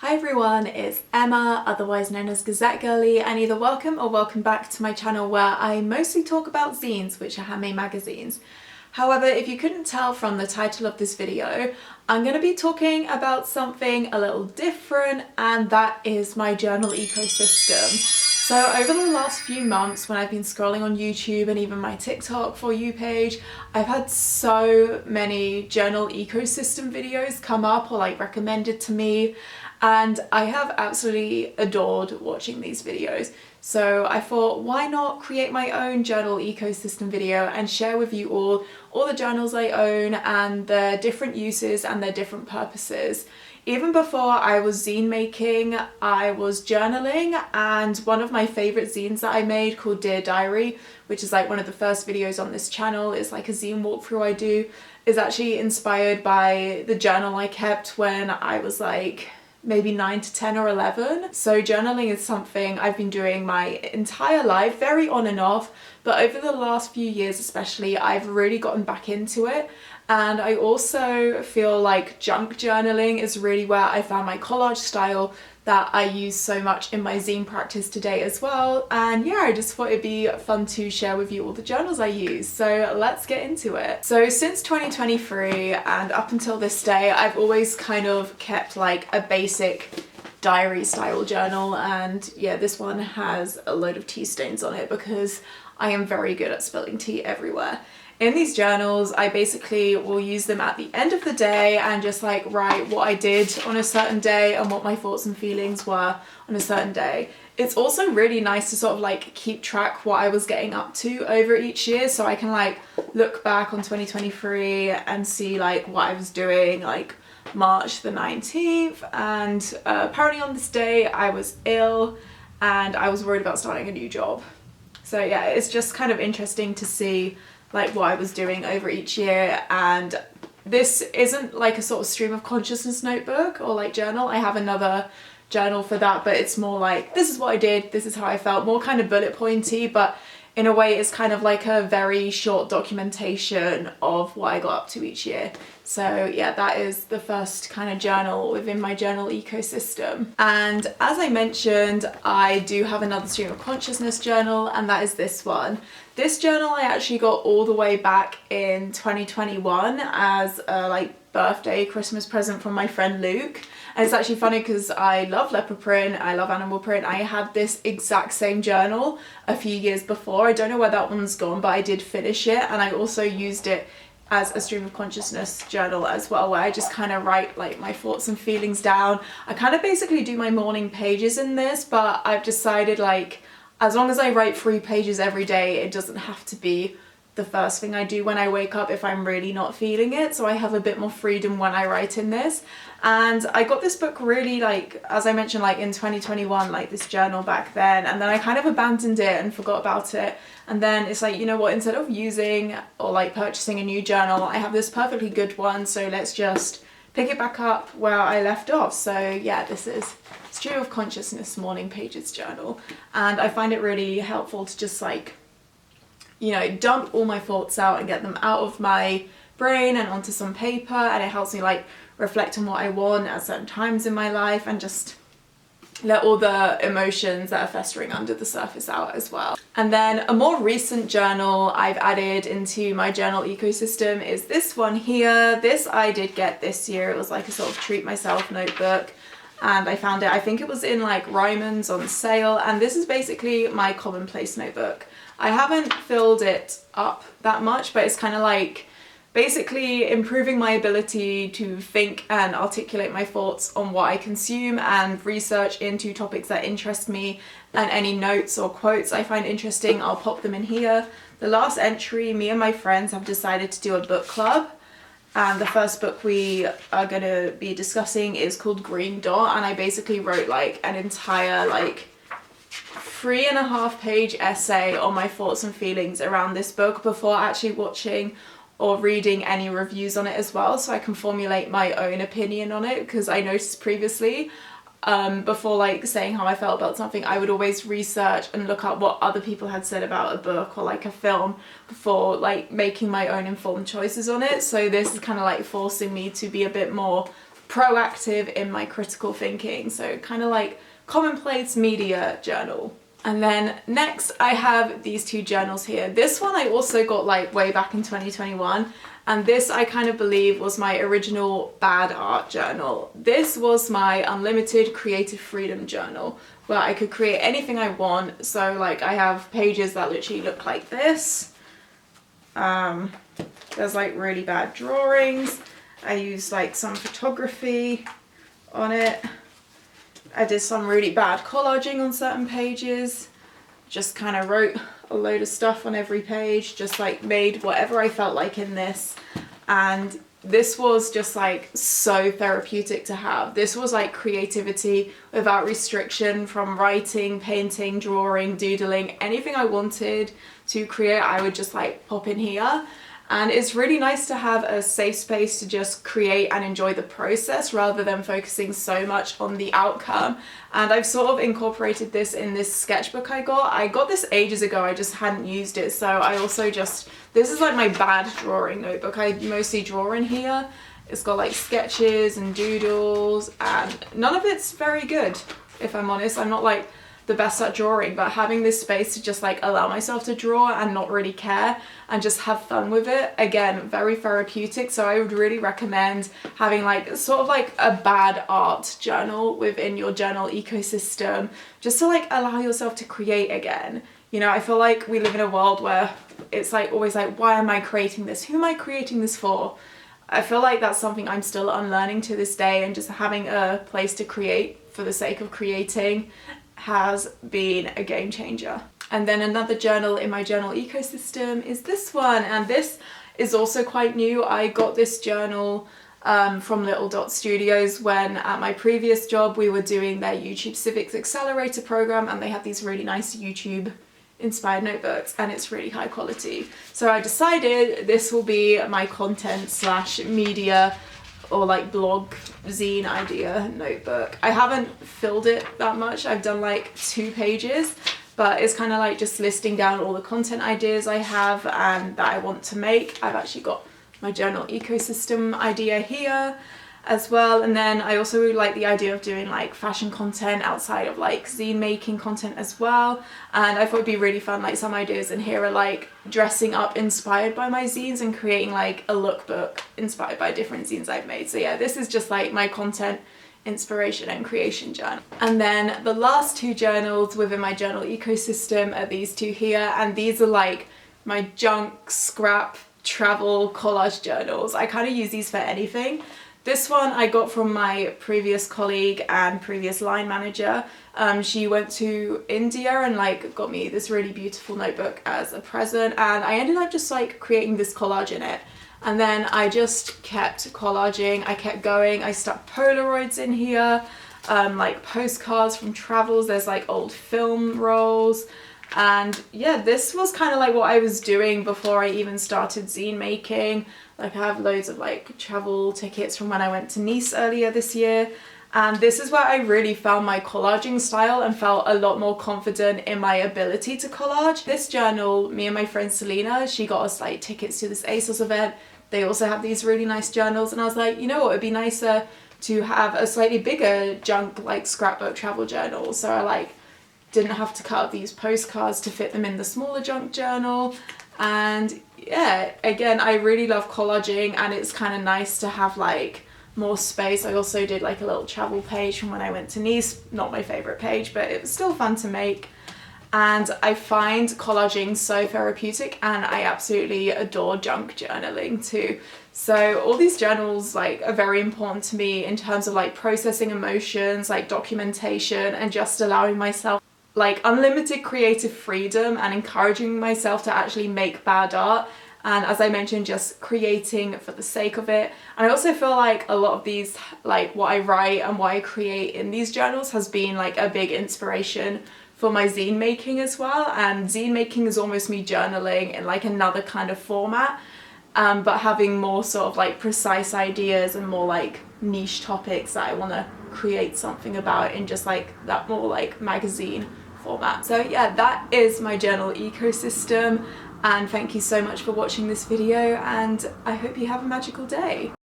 Hi everyone, it's Emma, otherwise known as Gazette Girly, and either welcome or welcome back to my channel where I mostly talk about zines, which are handmade magazines. However, if you couldn't tell from the title of this video, I'm going to be talking about something a little different, and that is my journal ecosystem. So over the last few months when I've been scrolling on YouTube and even my TikTok For You page, I've had so many journal ecosystem videos come up or like recommended to me, and I have absolutely adored watching these videos. So I thought, why not create my own journal ecosystem video and share with you all the journals I own and their different uses and their different purposes. Even before I was zine making, I was journaling, and one of my favorite zines that I made called Dear Diary, which is like one of the first videos on this channel, is like a zine walkthrough I do, is actually inspired by the journal I kept when I was like maybe 9 to 10 or 11. So journaling is something I've been doing my entire life, very on and off, but over the last few years especially, I've really gotten back into it. And I also feel like junk journaling is really where I found my collage style that I use so much in my zine practice today as well. And yeah, I just thought it'd be fun to share with you all the journals I use. So let's get into it. So since 2023 and up until this day, I've always kind of kept like a basic diary style journal. And yeah, this one has a load of tea stains on it because I am very good at spilling tea everywhere. In these journals, I basically will use them at the end of the day and just like write what I did on a certain day and what my thoughts and feelings were on a certain day. It's also really nice to sort of like keep track what I was getting up to over each year, so I can like look back on 2023 and see like what I was doing like March the 19th, and apparently on this day I was ill and I was worried about starting a new job. So yeah, it's just kind of interesting to see like what I was doing over each year. And this isn't like a sort of stream of consciousness notebook or like journal. I have another journal for that, but it's more like, this is what I did, this is how I felt, more kind of bullet pointy, but in a way it's kind of like a very short documentation of what I got up to each year. So yeah, that is the first kind of journal within my journal ecosystem. And as I mentioned, I do have another stream of consciousness journal, and that is this one. This journal I actually got all the way back in 2021 as a like birthday Christmas present from my friend Luke. And it's actually funny because I love leopard print, I love animal print. I had this exact same journal a few years before. I don't know where that one's gone, but I did finish it, and I also used it as a stream of consciousness journal as well, where I just kind of write like my thoughts and feelings down. I kind of basically do my morning pages in this, but I've decided like as long as I write 3 pages every day, it doesn't have to be the first thing I do when I wake up if I'm really not feeling it, so I have a bit more freedom when I write in this. And I got this book really like, as I mentioned, like in 2021, like this journal back then, and then I kind of abandoned it and forgot about it. And then it's like, you know what, instead of using or like purchasing a new journal, I have this perfectly good one, so let's just pick it back up where I left off. So yeah, this is Stream of Consciousness Morning Pages journal, and I find it really helpful to just like, you know, dump all my thoughts out and get them out of my brain and onto some paper, and it helps me like reflect on what I want at certain times in my life and just let all the emotions that are festering under the surface out as well. And then a more recent journal I've added into my journal ecosystem is this one here. This I did get this year. It was like a sort of treat myself notebook, and I found it, I think it was in like Ryman's on sale, and this is basically my Commonplace notebook. I haven't filled it up that much, but it's kind of like basically improving my ability to think and articulate my thoughts on what I consume and research into topics that interest me, and any notes or quotes I find interesting, I'll pop them in here. The last entry, me and my friends have decided to do a book club, and the first book we are going to be discussing is called Green Dot, and I basically wrote like an entire like 3.5 page essay on my thoughts and feelings around this book before actually watching or reading any reviews on it as well, so I can formulate my own opinion on it, because I noticed previously before like saying how I felt about something, I would always research and look up what other people had said about a book or like a film before like making my own informed choices on it. So this is kind of like forcing me to be a bit more proactive in my critical thinking. So kind of like Commonplace media journal. And then next I have these two journals here. This one I also got like way back in 2021, and this I kind of believe was my original bad art journal. This was my unlimited creative freedom journal where I could create anything I want. So like I have pages that literally look like this. There's like really bad drawings. I used like some photography on it. I did some really bad collaging on certain pages. Just kind of wrote a load of stuff on every page, just like made whatever I felt like in this. And this was just like so therapeutic to have. This was like creativity without restriction, from writing, painting, drawing, doodling, anything I wanted to create, I would just like pop in here. And it's really nice to have a safe space to just create and enjoy the process rather than focusing so much on the outcome. And I've sort of incorporated this in this sketchbook I got. I got this ages ago, I just hadn't used it. So I also just, this is like my bad drawing notebook. I mostly draw in here. It's got like sketches and doodles, and none of it's very good, if I'm honest. I'm not like the best at drawing, but having this space to just like allow myself to draw and not really care and just have fun with it, again, very therapeutic. So I would really recommend having like sort of like a bad art journal within your journal ecosystem, just to like allow yourself to create again. You know, I feel like we live in a world where it's like always like, why am I creating this? Who am I creating this for? I feel like that's something I'm still unlearning to this day, and just having a place to create for the sake of creating has been a game changer. And then another journal in my journal ecosystem is this one, and this is also quite new. I got this journal from Little Dot Studios when at my previous job we were doing their YouTube Civics Accelerator program, and they had these really nice YouTube inspired notebooks, and it's really high quality. So I decided this will be my content slash media or like blog zine idea notebook. I haven't filled it that much. I've done like 2 pages, but it's kind of like just listing down all the content ideas I have and that I want to make. I've actually got my journal ecosystem idea here as well. And then I also really like the idea of doing like fashion content outside of like zine making content as well. And I thought it'd be really fun, like some ideas in here are like dressing up inspired by my zines and creating like a lookbook inspired by different zines I've made. So yeah, this is just like my content inspiration and creation journal. And then the last 2 journals within my journal ecosystem are these 2 here, and these are like my junk, scrap, travel, collage journals. I kind of use these for anything. This one I got from my previous colleague and previous line manager. She went to India and like got me this really beautiful notebook as a present, and I ended up just like creating this collage in it. And then I just kept collaging, I kept going. I stuck Polaroids in here, like postcards from travels. There's like old film rolls. And yeah, this was kind of like what I was doing before I even started zine making. Like I have loads of like travel tickets from when I went to Nice earlier this year. And this is where I really found my collaging style and felt a lot more confident in my ability to collage. This journal, me and my friend Selena, she got us like tickets to this ASOS event. They also have these really nice journals, and I was like, you know what, it'd be nicer to have a slightly bigger junk like scrapbook travel journal. So I like didn't have to cut out these postcards to fit them in the smaller junk journal. And yeah, again, I really love collaging, and it's kind of nice to have like more space. I also did like a little travel page from when I went to Nice. Not my favorite page, but it was still fun to make. And I find collaging so therapeutic, and I absolutely adore junk journaling too. So all these journals like are very important to me in terms of like processing emotions, like documentation, and just allowing myself like unlimited creative freedom and encouraging myself to actually make bad art. And as I mentioned, just creating for the sake of it. And I also feel like a lot of these, like what I write and what I create in these journals has been like a big inspiration for my zine making as well. And zine making is almost me journaling in like another kind of format, but having more sort of like precise ideas and more like niche topics that I want to create something about in just like that more like magazine format. So yeah, that is my journal ecosystem, and thank you so much for watching this video, and I hope you have a magical day.